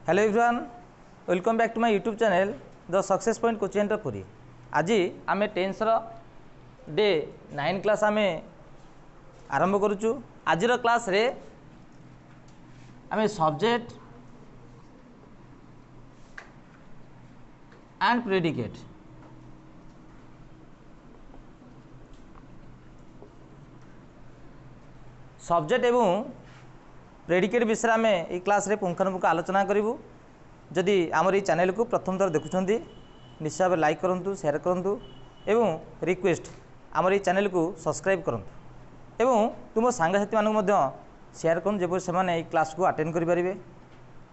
Hello everyone, welcome back to my YouTube channel the success point coaching centre Puri. आज आम tense day 9 class आम आरंभ करुचु। आज class रे आम सब्जेक्ट एंड प्रेडिकेट सब्जेक्ट एवं प्रेडिकेट विषय आम ये क्लास रे पुंखानुपुंख आलोचना करूँ। जदि आमर ये चैनल को प्रथम थर देखुं निश्चय भाव लाइक करूँ, शेयर करूँ एवं रिक्वेस्ट आमर ये चैनल को सब्सक्राइब करूँ एवं तुम सांगसाथी मानक शेयर करूँ जब से क्लास को अटेंड करेंगे।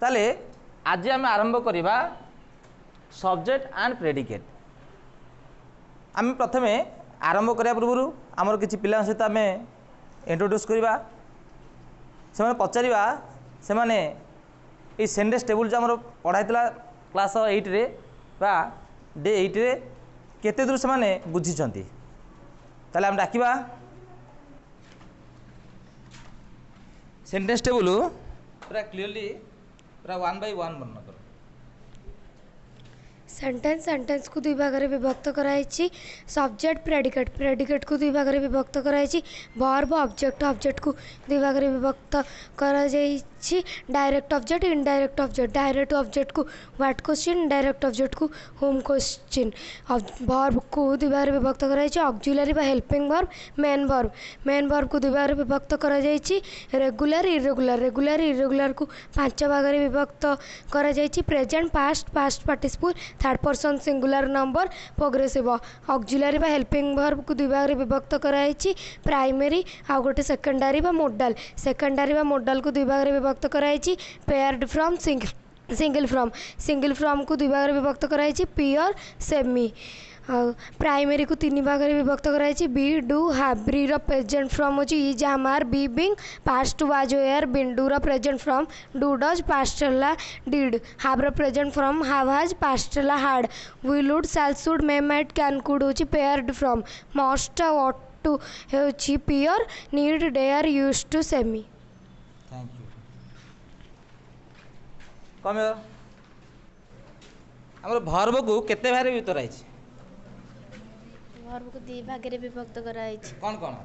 ताले आज आम आरंभ करवा सब्जेक्ट एंड प्रेडिकेट। आम प्रथमे आरंभ करने पूर्व आमर किसी पिला सहित आम इंट्रोड्यूस करवा से पचारा से मैंने ये सेंटेंस टेबुल जो आम पढ़ाई क्लास 8 रे बा डे 8 रे केते दूर से मैंने बुझी ताले हम डाकिबा सेंटेंस टेबुल पूरा क्लियरली पूरा 1 बाय 1 वर्णन करो। सेंटेंस को दुई भाग में विभक्त कराई। सब्जेक्ट प्रेडिकेट को दुई भाग में विभक्त कराई। वर्ब ऑब्जेक्ट को दुई भाग में विभक्त कराई। डायरेक्ट ऑब्जेक्ट इनडायरेक्ट ऑब्जेक्ट को व्हाट क्वेश्चन, डायरेक्ट ऑब्जेक्ट को होम क्वेश्चन। वर्ब को दुई भाग में विभक्त कराई। ऑक्सिलरी बा हेल्पिंग वर्ब, मेन वर्ब को दुई भाग में विभक्त कराई। रेगुलर इरेगुलर को पांच भाग में विभक्त कराई। Present past participle, third person singular number, progressive. Auxiliary बा हेल्पिंग वर्ब को दुई भाग में विभक्त कराई। प्राइमरी आ गोटे सेकेंडरी बा मोडाल को दुई भाग में विभक्त कराई। पेयर्ड फ्रॉम सिंगल फ्रॉम को दुई भाग में विभक्त कराई। पियर सेमी। प्राइमरी को तीन भाग में विभक्त कराई। Be do have. ब्री रो प्रेजेंट फ्रॉम होची is am are. Be being past was were. Been do रो present form do does past ला डिड। हैव रो present form have has past ला had. Will would shall should may might can could होची paired form. Must ought to होची pair. Need dare used to semi. Thank you. Come हमर verb को केते भाग में विभक्त कराई? वर्ब को दी भाग में विभक्त कराई। कौन कौन?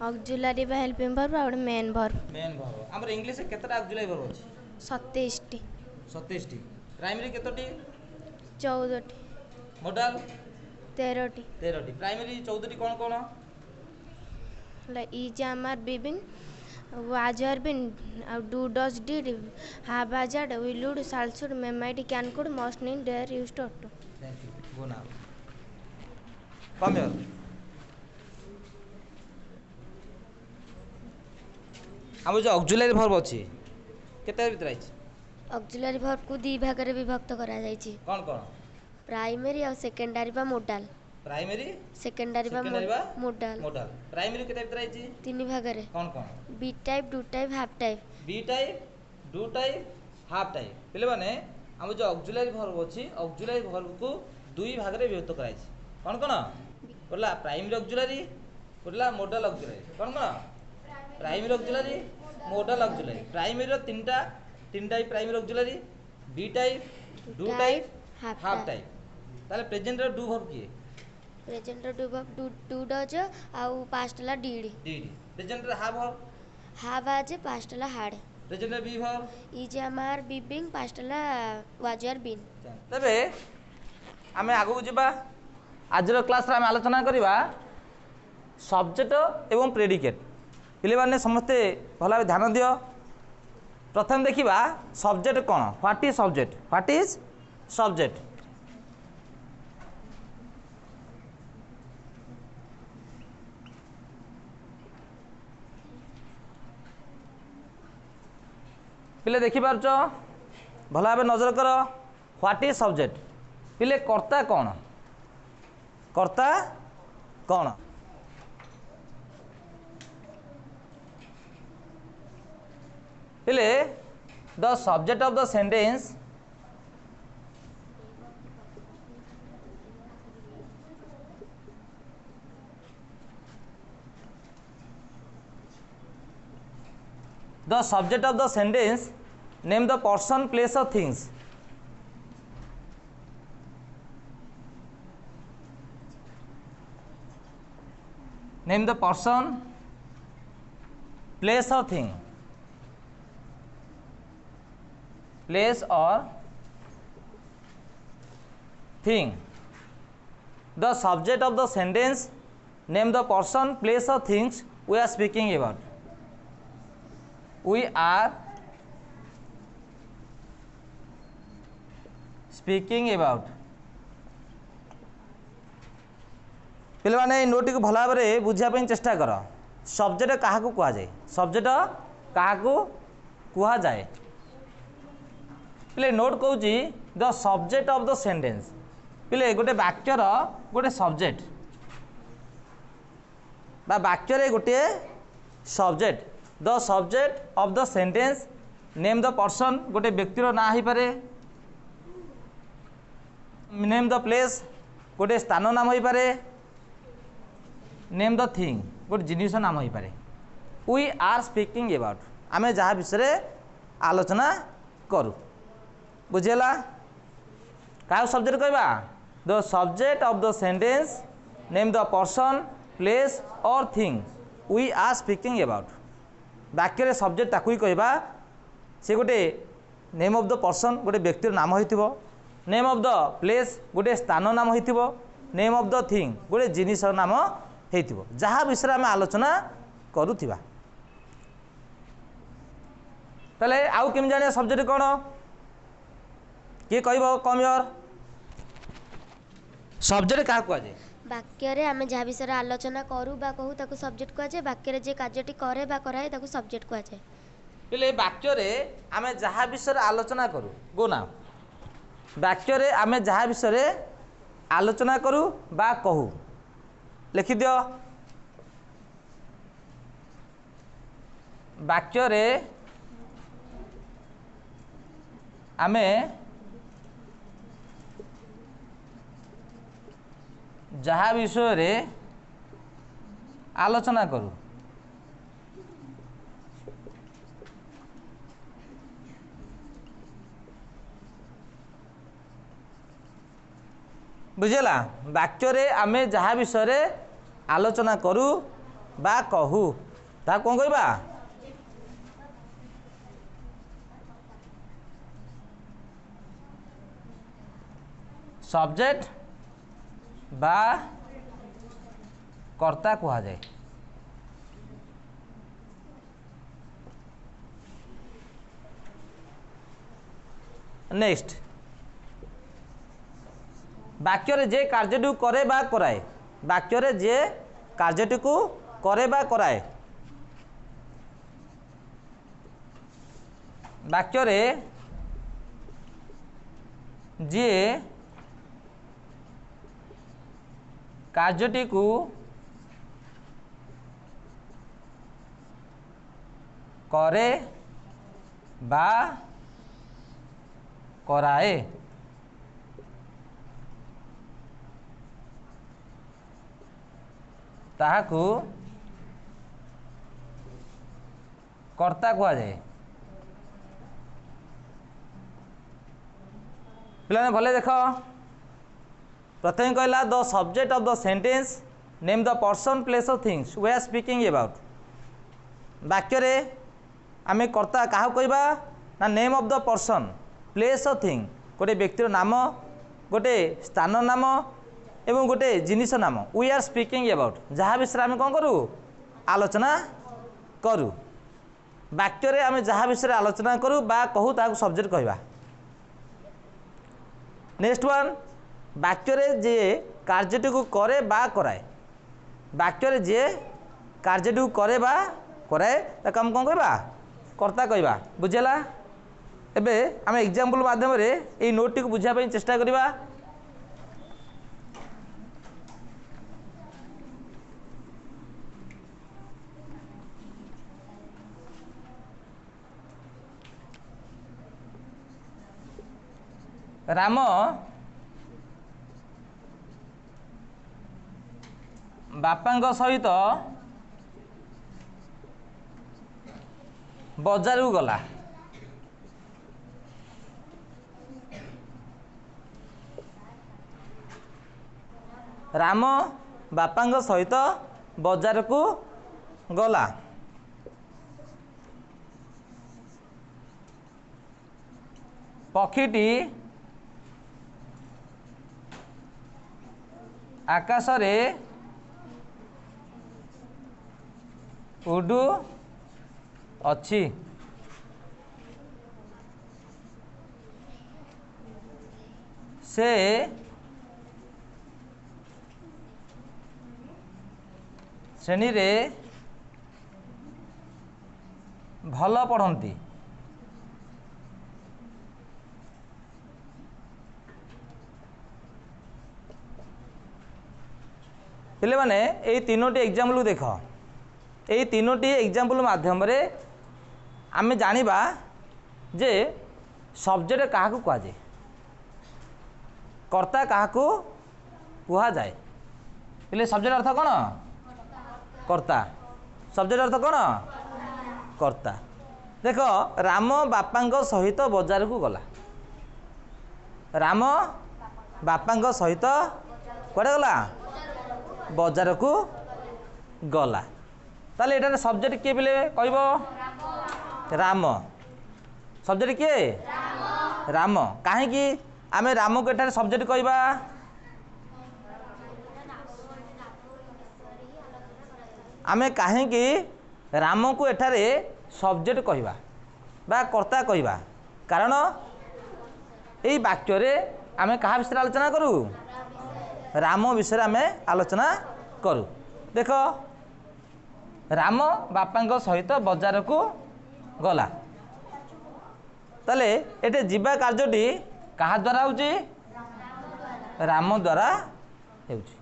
ऑक्सिलरी बा हेल्पिंग वर्ब और मेन वर्ब। हमर इंग्लिश में केतेटा ऑक्सिलरी वर्ब अछि? 27 टी। 27 टी। प्राइमरी केतोटी? 14 टी। मोडाल? 13 टी। प्राइमरी 14 टी कौन कौन? Is am are, be being, was are been, do does did, have has had, will would shall should may might can could, must need dare used to. Thank you. Go now. Come here. हम जो auxiliary verb अछि केते भीतर आइछ? Auxiliary verb को दी भाग में विभक्त करा जायछि। कौन कौन? प्राइमरी और सेकेंडरी बा मोडाल। प्राइमरी सेकेंडरी बा मोडाल। प्राइमरी केते भीतर आइछ? तीन भाग में। कौन कौन? Be type, do type, have type. Be type, do type, have type. पिले माने हम जो ऑक्सिलरी वर्ब अछि ऑक्सिलरी वर्ब को दुई भाग में विभक्त कराइछ। कौन कौन? बोला प्राइमरी ऑक्सिलरी, बोला मोडाल ऑक्सिलरी। कौन कौन? Primary auxiliary, modal auxiliary. Primary रो तीनटा type primary auxiliary, be type, do type, have type. ताले प्रेजेंट रो डू वर्ब किए? प्रेजेंट रो डू वर्ब डू डज आउ पास्ट ला डिड। प्रेजेंट रो have verb? Have has, past ला हैड। प्रेजेंट रो be verb? Is am are, be being, past ला वाज आर बीन। तबे आमे आगु जिबा। आज क्लास आम आलोचना करवा सब्जेक्ट एवं प्रेडिकेट। पिले माने समस्ते भल भाव ध्यान दियो। प्रथम देखिबा सब्जेक्ट कौन। What is subject? पिले देखि पारछ भल भाव नजर कर। What is subject? पिले कर्ता कौन? पिले the subject of the sentence The subject of the sentence name the person place or things. Name the person place or thing. Place or thing. The subject of the sentence name the person place or things we are speaking about. We are speaking about. पे मैंने note को भल भाव में बुझापी चेष्टा कर। Subject क्या कह जाए? सब्जेक्ट क्या कह जाए? पे नोट कौच the subject of the sentence. पे गोटे वाक्यर गोटे सब्जेक्ट बा वाक्य गोटे subject. The subject of the sentence name the person गोटे व्यक्तिर ना हो पारे। नेम द प्लेस गोटे स्थान नाम हो पारे। नेम द थिंग गोटे जिनिस नाम हो पारे। वी आर स्पीकिंग अबाउट आमे जहाँ विषय आलोचना करू। बुझेला? क्या सब्जेक्ट कहबा? The subject of the sentence name the person place or thing we are speaking about. वाक्य सब्जेक्ट ताकू ही कहबा। से गोटे नेम ऑफ द पर्सन गोटे व्यक्तिर नाम हो। नेम ऑफ द प्लेस गोटे स्थान नाम हो। नेम ऑफ द थिंग गोटे जिनिस नाम हो। जहाँ विषय आम आलोचना करुवा। ताले आउ केम जानिया सब्जेक्ट कौन? किए कह कम योर सब्जेक्ट क्या कह जाए? वाक्य आम जहाँ विषय आलोचना करूँ बा कहूँ ताकू सब्जेक्ट कह जाए। वाक्य जे कार्यटी करे बा कराए ताकू सब्जेक्ट कह जाए। पे वाक्य आम जहाँ विषय आलोचना करूँ गो ना वाक्य आम जहाँ विषय आलोचना करूँ बा कहूँ लिखि दियो। वाक्य आमे जहाँ विषय आलोचना करूँ बुझेला? वाक्य आमे जहाँ विषय आलोचना करूँ बा कहू ता कौन कहबा? सब्जेक्ट बा कर्ता कह जाए। नेक्स्ट वाक्य जे कार्यटी करे बा कराए। वाक्य जे कार्यटी को करे बा कराए। वाक्य जे कार्यटी को करे बा कराए ताहाकू कर्ता कह जाए। पे भले देख प्रथम कहला the subject of the sentence name the person place of things we are speaking about. वाक्य आमे कर्ता क्या कहबा ना name of the person place of thing गोटे व्यक्तिर नाम गोटे स्थान नाम एवं गोटे जिनिस नाम वी आर स्पीकिंग अबाउट जहाँ विषय आम कौन करूँ आलोचना करूँ। वाक्य आम जहाँ विषय आलोचना करूँ बा कहूँ ताकू सब्जेक्ट कहबा। नेक्स्ट वन वाक्य जे कार्यटी को करे बा कराए। वाक्य जे कार्यटी को करे बा कराए ताकू हम कौन कहबा कर्ता कहबा। बुझेला? एबे आम एग्जांपल माध्यम रे ए नोट को बुझापी चेष्टा करिबा। राम बापा सहित बजार को गला। राम बापा सहित बजार को गला। पक्षीटी आकाश रे उडू अच्छी। से श्रेणी रे भल पढ़ती। पिले माने यही तीनोटी एग्जाम्पल देख, यही तीनोटी एग्जाम्पल माध्यम रे आमे जानिबा जे सब्जेक्ट क्या कह जाए, कर्ता क्या कह जाए। पिले सब्जेक्ट अर्थ कौन? कर्ता। सब्जेक्ट अर्थ कौन? कर्ता। देख राम बापा सहित बजार को गला। राम बापा सहित कड़े गला? बजार को गला। ताले एटा सब्जेक्ट किए पिले कहबो? राम। सब्जेक्ट किए? राम। काहे कि आमे राम को एटा सब्जेक्ट कहबा? आमे काहे कि राम को एठारे सब्जेक्ट कहबा बा कर्ता कहबा? कारण एई वाक्य रे आमे कहा विषय आलोचना करू? राम विषय आमे आलोचना करू। देख राम बापा सहित बजार को गला। ताले एटे जीवा कार्यटी कहा द्वारा होची? राम द्वारा होची।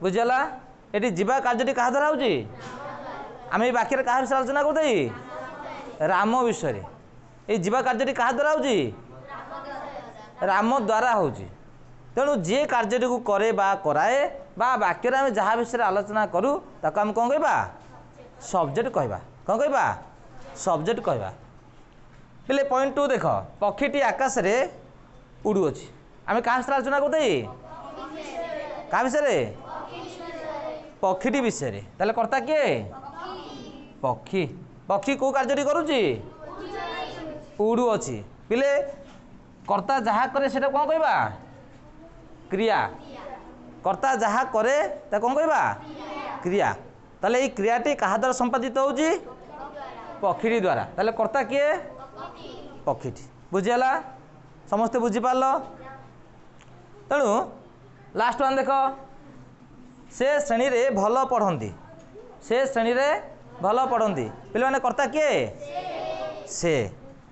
बुझला? एटी जीवा कार्यटी कहा द्वारा होची? आमे वाक्य रे कहा विषय आलोचना करते? राम विषय। ए जीवा कार्यटी कहा द्वारा होची? राम द्वारा होची। तेणु जे कार्यटी को करे बा कराए बा वाक्य रे आमे जहा विषय आलोचना करू ताको आम कोन कहबा? सब्जेक्ट कहबा। कोन कहबा? सब्जेक्ट कहबा। पिले पॉइंट 2 देख, पक्षीटी आकाश रे उड़ू अछि। आमे कहा विषय आलोचना करते? कहा विषय? पक्षीटी विषय। ताले कर्ता किए? पक्षी। पक्षी को कार्यटी करूची? उड़ू अछि। पिले कर्ता जहा करे सेटा कोन कहबा? क्रिया। कर्ता जहा करे ता कोन कहबा? क्रिया। ताले এই क्रियाटी कहा द्वारा संपादित होउची? पक्षीटी द्वारा। ताले कर्ता किए? पक्षीटी। बुझिला? समस्त बुझी पारलो? तेणु लास्ट वन देख, से श्रेणी रे भल पढ़ती। से श्रेणी रे भल पढ़ती। पिले माने कर्ता किए? से।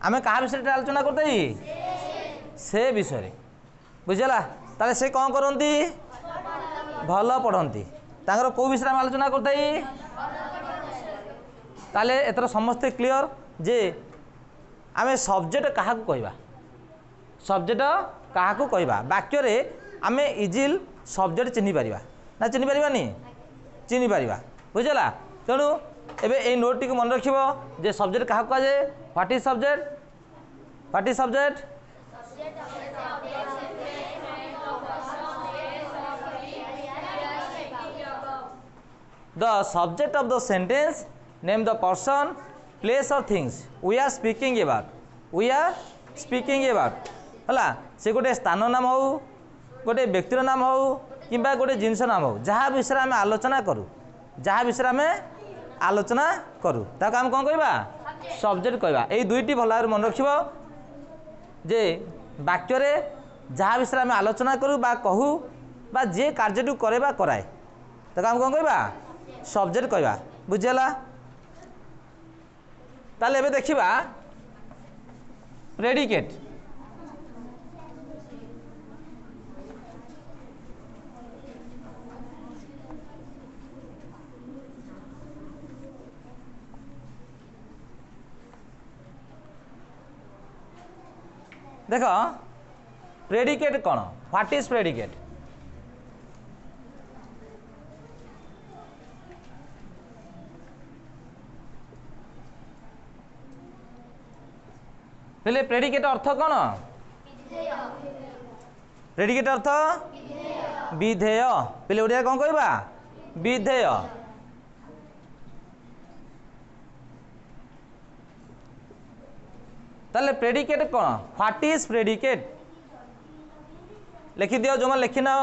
आमे कहा विषय आलोचना करते? से विषय। बुझला? ताले से कौन करती? भल पढ़ती। तांकर को विषय में आलोचना करते? ताले एतर समस्ते क्लियर जे आमे सब्जेक्ट कहा को कहबा? सब्जेक्ट कहा को कहबा? वाक्य रे आमे इजिल सब्जेक्ट चिन्हि परिबा ना चिन्हि परिबानी? चिन्हि परिबा। बुझला? तेणु एबे ए नोट टी को मन रखिबो जे सब्जेक्ट कहा को जाए? What is subject? What is subject? The subject of the sentence name the person, place or things we are speaking about. We are speaking about. हला से गोटे स्थान नाम हो, गोटे व्यक्तिर नाम हो किंबा गोटे जिनस नाम हो, जहाँ विषय आम आलोचना करूँ, जहाँ विषय आम आलोचना करूँ ताको आम कौन कहबा? सब्जेक्ट कहबा। एई दुईटी भल भाव मन रखिबो जे वाक्य रे जहाँ विषय आम आलोचना करूँ बा कहू बा जे कार्यटू करे बा कराए ताको आम कौन कहबा? सब्जेक्ट कहबा। बुझला? ताले एबे देखिबा प्रेडिकेट। देख प्रेडिकेट कौन? What is predicate? पहले प्रेडिकेट अर्थ कौन? प्रेडिकेट अर्थ विधेय पिले ओडिया कौन कहबा विधेय ताले प्रेडिकेट कौन व्हाट इज प्रेडिकेट लिखि दियो जो मैं लिखि ना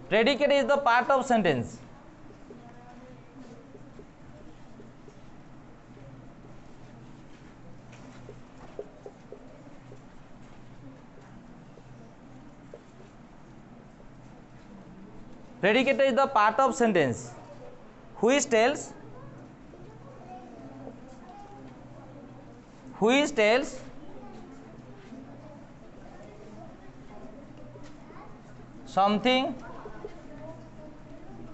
predicate is the part of sentence predicate is the part of sentence which tells something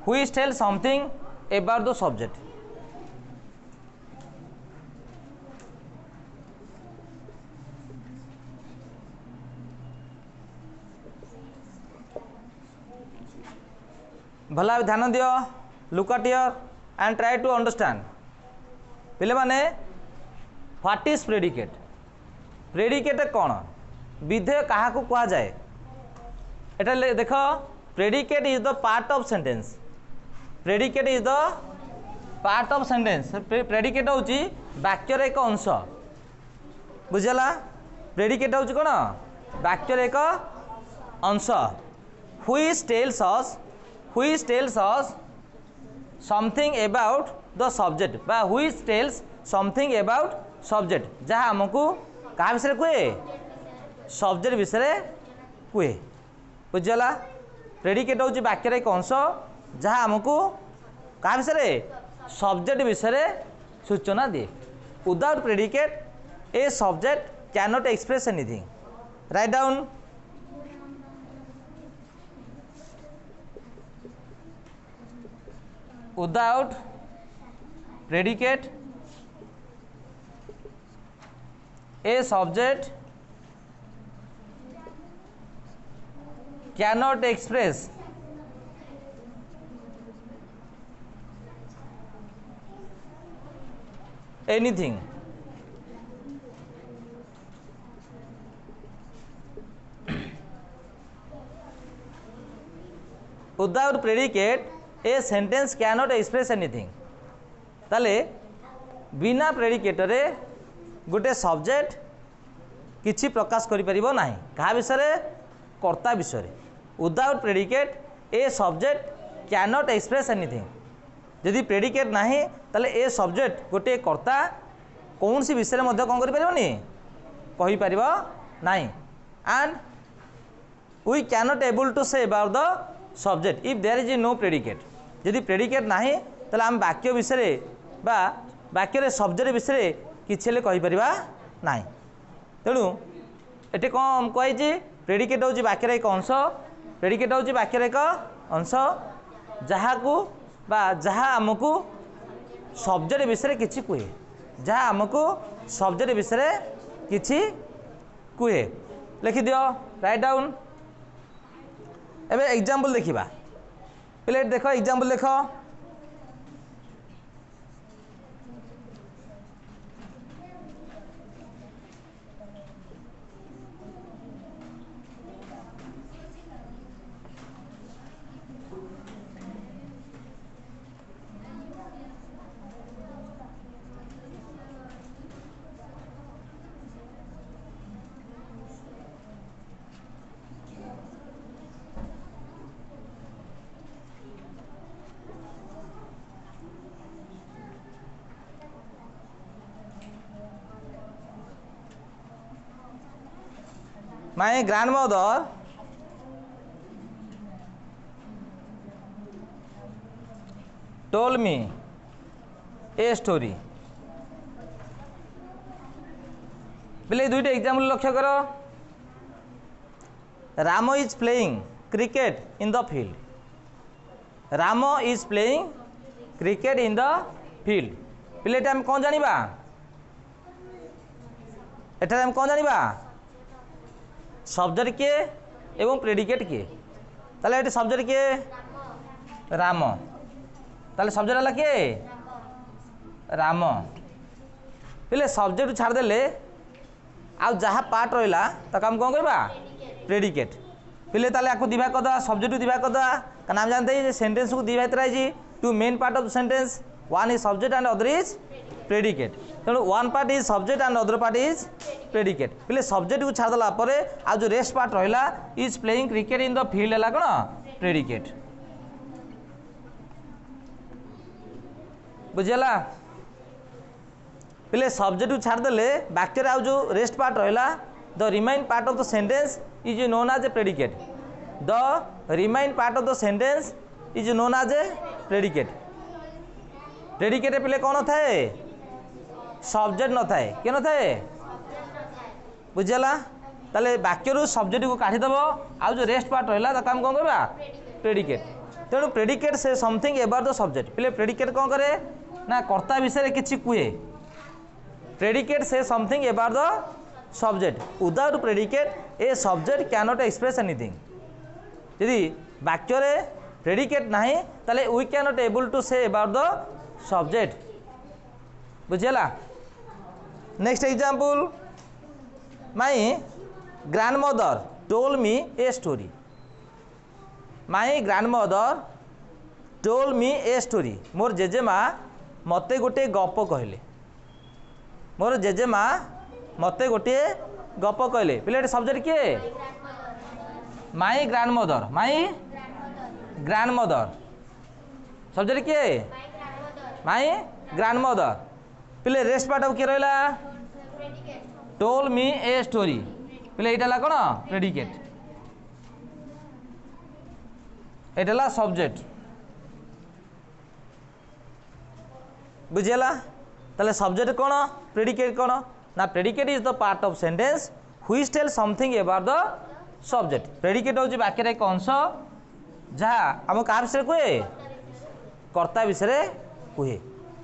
which tells something about the subject भला ध्यान दियो look at here and try to understand पिले माने व्हाट इज प्रेडिकेट प्रेडिकेट कौन विधेय कहा को कहा जाए एटा देख predicate is the part of sentence predicate is the part of sentence predicate होची वाक्यर एक अंश बुझला प्रेडिकेट होची कोन वाक्यर एक अंश which tells us something about the subject बा which tells something about subject जहाँ आमको क्या विषय कहे सब्जेक्ट विषय कहे बुझला प्रेडिकेट होची वाक्यर एक अंश जहाँ आमको क्या विषय सब्जेक्ट विषय सूचना दिए without predicate a subject can not express anything write down without predicate a subject cannot express anything without predicate a sentence cannot express anything ताले बिना प्रेडिकेट रे गोटे सब्जेक्ट किछि प्रकाश करि परिबो नाही कहा विषय कर्ता विषय without predicate a subject can not express anything जदि प्रेडिकेट नाही ताले ए सब्जेक्ट गोटे कर्ता कौन सी विषय मध्य कौन करि परिबोनी कहि परिबो नाही and we can not able to say about the subject if there is no predicate जदि प्रेडिकेट नाही ताले हम वाक्य विषय बा वाक्य रे सब्जेक्ट विषय किसी कहीपर ना तेणु ये कौन कही प्रेडिकेट हूँ वाक्यर एक अंश प्रेडिकेट हूँ वाक्यर एक अंश जहाँ को जहाँ आमको सब्जेक्ट विषय किसी कहे जहाँ आमको सब्जेक्ट विषय किसी कहे लिखि दियो राइट डाउन एबे एग्जांपल देखिबा प्लेट देख एग्जांपल देख My grandmother told me a story. पहले दुईटा एग्जाम्पल लक्ष्य कर Ram is playing cricket in the field Ram is playing cricket in the field पहले आम कौन जानिबा एटा आम कौन जानिबा सब्जेक्ट किए एवं प्रेडिकेट किए ताले ये सब्जेक्ट किए राम ताले सब्जेक्ट है किए राम पिले सब्जेक्ट छाड़देले आउ जहाँ पार्ट रहा तो आम कौन करवा प्रेडिकेट पिले ताले आपको दिभाग करदा सब्जेक्ट दिभाग करदा कारण हम जानते हैं सेंटेंस को दिभाग कराई two main part of sentence one is subject and other is predicate तेणु one part is subject and other part is predicate पिले सब्जेक्ट को छाड़देला आ जो रेस्ट पार्ट रहा is playing cricket in the field है कौन प्रेडिकेट बुझीगला पिले सब्जेक्ट को छाड़देले वाक्य आउ जो रेस्ट पार्ट रहा the remain part of the sentence is known as a predicate the remain part of the sentence is known as a predicate predicate पिले कौन थाए सब्जेक्ट न थाए किए न थाए बुझीगला ताले वाक्य सब्जेक्ट को काढ़ीदेव आउ जो रेस्ट पार्ट रहा कौन करवा प्रेडिकेट तेणु predicate say something about the subject पिले प्रेडिकेट कौन करे ना कर्ता विषय किसी कहे predicate say something about the subject without predicate a subject can not express anything यदि वाक्य प्रेडिकेट नहीं ताले we can not able to say about the subject बुझीगला next example my grandmother told me a story my grandmother told me a story मोर जेजेमा मते गोटे गप कहले मोर जेजेमा मते गोटे गप कहले पिले सब्जेक्ट किए माई ग्रैंडमदर सब्जेक्ट किए माई ग्रैंडमदर पिले रेस्ट पार्ट ऑफ किए रहा टोल्ड मी ए स्टोरी पिले यहाँ कौन प्रेडिकेट एटा सब्जेक्ट बुझीगला ताले सब्जेक्ट कौन प्रेडिकेट कौन ना predicate is the part of sentence which tell something about the subject predicate होची वाक्यर एक अंश जहाँ आम क्या विषय कहे कर्ता विषय कहे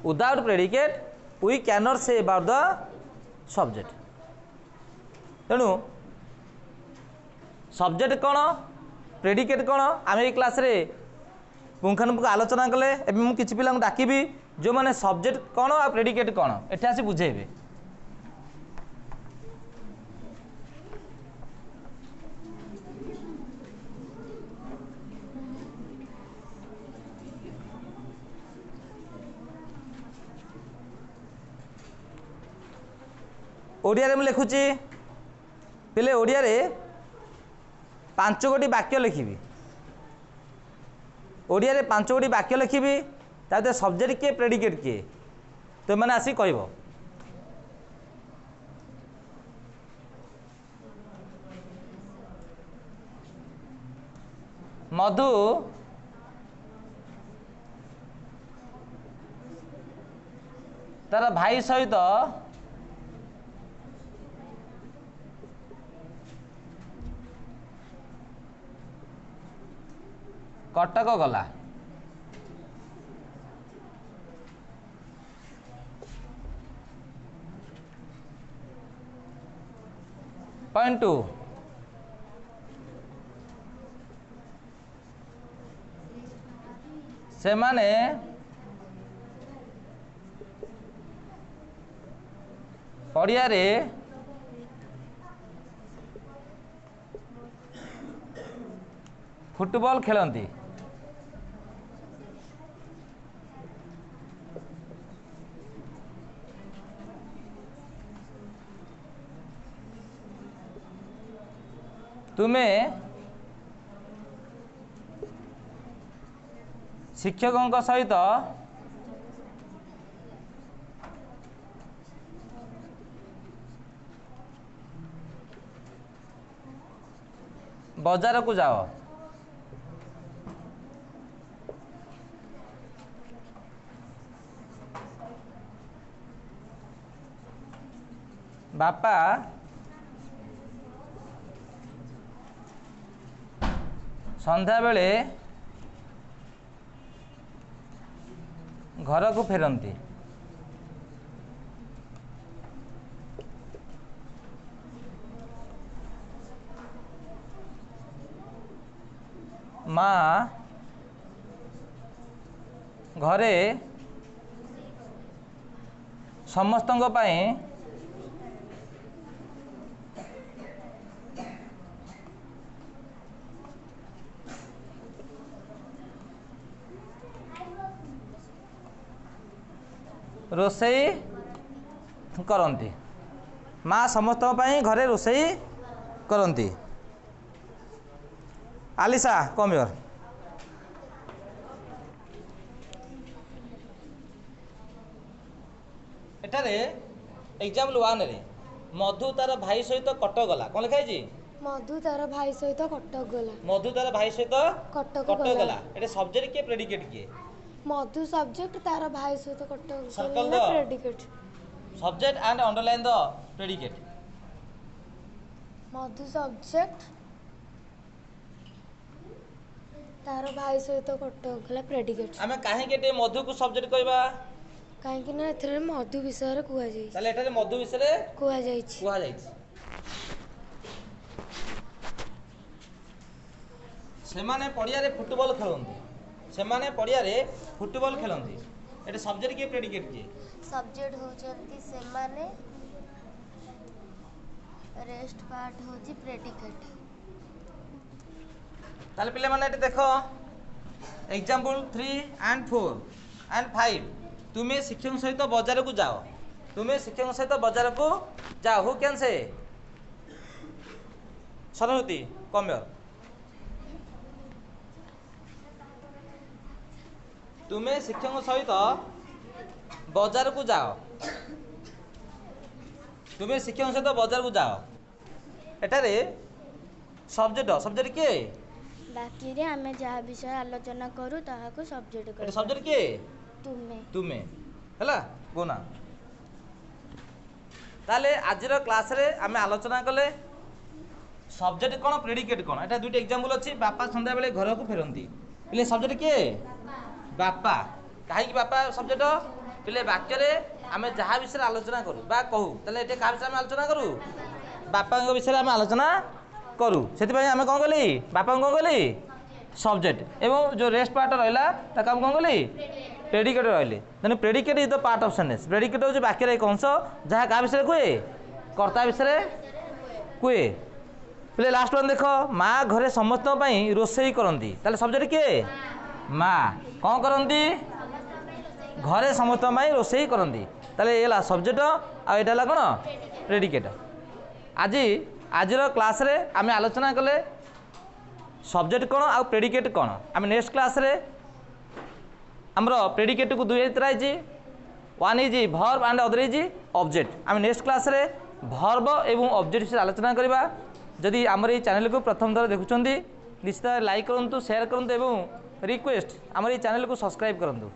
without predicate we can not say about the subject तेणु सब्जेक्ट कौन प्रेडिकेट कौन आम ये क्लास रे पुंखानुपुंख आलोचना कले एवं मुझे किसी पिला डाकिबी जो मैंने सब्जेक्ट कौन आ प्रेडिकेट कौन एठी आसी बुझेबे ओडिया रे मैं लिखुची पिले ओडिया रे 5 गोटी वाक्य लिखी ओडिया रे 5 गोटी वाक्य लिखी ताते सब्जेक्ट किए प्रेडिकेट किए तो मैंने आसी कहब मधु तार भाई सहित कटक गला पॉइंट 2 से माने पड़िया रे फुटबॉल खेलती तुम्हें शिक्षकों सहित बाजार को जाओ बापा संध्या बेले घर को फेरती माँ घरे ସମସ୍ତଙ୍କ ପାଇଁ ରୋଷେଇ କରନ୍ତି। ମା ସମସ୍ତଙ୍କ ପାଇଁ ଘରେ ରୋଷେଇ କରନ୍ତି। Alisa come here. ଏଠାରେ ଏକ୍ଜାମ୍ପଲ୍ 1 ରେ ମଧୁ ତାର ଭାଇ ସହିତ କଟକ ଗଲା। କ'ଣ ଲେଖା ହେଇଛି? ମଧୁ ତାର ଭାଇ ସହିତ କଟକ ଗଲା। ମଧୁ ତାର ଭାଇ ସହିତ କଟକ କଟକ ଗଲା। ଗଲା। ଏଟା ସବଜେକ୍ଟ କିଏ ପ୍ରେଡିକେଟ୍ କିଏ? ମଧୁ ସବଜେକ୍ଟ, ତାର ଭାଇ ସହିତ କଟକ Circle ଗଲା the ପ୍ରେଡିକେଟ। subject and underline the predicate. Madhu subject, ତାର ଭାଇ ସହିତ କଟକ ଗଲା ପ୍ରେଡିକେଟ। ଆମେ କାହିଁକି ଏଠି ମଧୁକୁ ସବଜେକ୍ଟ କହିବା? କାହିଁକି ନା ଏଥିରେ ମଧୁ ବିଷୟରେ କୁହାଯାଇଛି। ତାହେଲେ ଏଠାରେ ମଧୁ ବିଷୟରେ କୁହାଯାଇଛି। ସେମାନେ ପଡ଼ିଆରେ ଫୁଟବଲ ଖେଳନ୍ତି। ସେମାନେ ପଡ଼ିଆରେ ଫୁଟବଲ ଖେଳନ୍ତି। ଏଠି ସବଜେକ୍ଟ କିଏ ପ୍ରେଡିକେଟ୍ କିଏ? ସବଜେକ୍ଟ ହେଉଛନ୍ତି ସେମାନେ, ରେଷ୍ଟ ପାର୍ଟ ହେଉଛି ପ୍ରେଡିକେଟ। ତାହେଲେ ପିଲାମାନେ ଏଠି ଦେଖ ଏକ୍ଜାମ୍ପଲ୍ 3 and 4 and 5 ତୁମେ ଶିକ୍ଷକଙ୍କ ସହିତ ବଜାରକୁ ଯାଅ। ତୁମେ ଶିକ୍ଷକଙ୍କ ସହିତ ବଜାରକୁ ଯାଅ। Who can say? Saraswati come here. ତୁମେ ଶିକ୍ଷକଙ୍କ ସହିତ ବଜାରକୁ ଯାଅ। ତୁମେ ଶିକ୍ଷକଙ୍କ ସହିତ ବଜାରକୁ ଯାଅ। ଏଠାରେ ସବଜେକ୍ଟ କିଏ? ବାକିରେ ଆମେ ଯାହା ବିଷୟ ଆଲୋଚନା କରୁ ତାହାକୁ ସବଜେକ୍ଟ ଏଠି କରୁ। ସବଜେକ୍ଟ କିଏ? ତୁମେ। ହେଲା ଗୋନା। ତାହେଲେ ଆଜିର କ୍ଲାସରେ ଆମେ ଆଲୋଚନା କଲେ ସବଜେକ୍ଟ କ'ଣ ପ୍ରେଡିକେଟ୍ କ'ଣ। ଏଟା ଦୁଇଟି ଏକ୍ଜାମ୍ପଲ୍ ଅଛି। ବାପା ସନ୍ଧ୍ୟାବେଳେ ଘରକୁ ଫେରନ୍ତି। ପିଲେ ସବଜେକ୍ଟ କିଏ? ବାପା। କାହିଁକି ବାପା ସବଜେକ୍ଟ? ପିଲେ ବାକ୍ୟରେ ଆମେ ଯାହା ବିଷୟରେ ଆଲୋଚନା କରୁ ବା କହୁ, ତାହେଲେ ଏଠି କାହା ବିଷୟରେ ଆମେ ଆଲୋଚନା କରୁ? ବାପାଙ୍କ ବିଷୟରେ ଆମେ ଆଲୋଚନା କରୁ। ସେଥିପାଇଁ ଆମେ କ'ଣ କଲି? ବାପାଙ୍କୁ କ'ଣ କଲି? ସବଜେକ୍ଟ। ଏବଂ ଯେଉଁ ରେଷ୍ଟ ପାର୍ଟ ରହିଲା ତାକୁ ଆମେ କ'ଣ କଲି? ପ୍ରେଡିକେଟ୍ ରହିଲେ। ତେଣୁ predicate is the part of sentence. Predicate ହେଉଛି ବାକ୍ୟର ଏକ ଅଂଶ ଯାହା କାହା ବିଷୟରେ କୁହେ? କର୍ତ୍ତା ବିଷୟରେ କୁହେ। ପିଲେ ଲାଷ୍ଟ ୱାନ୍ ଦେଖ, ମା ଘରେ ସମସ୍ତଙ୍କ ପାଇଁ ରୋଷେଇ କରନ୍ତି। ତାହେଲେ ସବଜେକ୍ଟ କିଏ? ମା। କ'ଣ କରନ୍ତି? ଘରେ ସମସ୍ତଙ୍କ ପାଇଁ ରୋଷେଇ କରନ୍ତି। ତାହେଲେ ଏ ହେଲା ସବଜେକ୍ଟ ଆଉ ଏଇଟା ହେଲା କ'ଣ? ପ୍ରେଡିକେଟ୍। ଆଜିର କ୍ଲାସ୍ରେ ଆମେ ଆଲୋଚନା କଲେ ସବଜେକ୍ଟ କ'ଣ ଆଉ ପ୍ରେଡିକେଟ୍ କ'ଣ। ଆମେ ନେକ୍ସଟ କ୍ଲାସ୍ରେ ଆମର ପ୍ରେଡିକେଟ୍କୁ ଦୁଇ ଭିତରେ ହେଇଛି। One is verb and other is object. ଆମେ ନେକ୍ସଟ କ୍ଲାସ୍ରେ ଭର୍ବ ଏବଂ ଅବଜେକ୍ଟ ବିଷୟରେ ଆଲୋଚନା କରିବା। ଯଦି ଆମର এই ଚ୍ୟାନେଲକୁ ପ୍ରଥମ ଥର ଦେଖୁଛନ୍ତି ନିଶ୍ଚିତ ଲାଇକ୍ କରନ୍ତୁ, ସେୟାର କରନ୍ତୁ ଏବଂ ରିକ୍ୱେଷ୍ଟ ଆମର এই ଚ୍ୟାନେଲକୁ ସବସ୍କ୍ରାଇବ୍ କରନ୍ତୁ।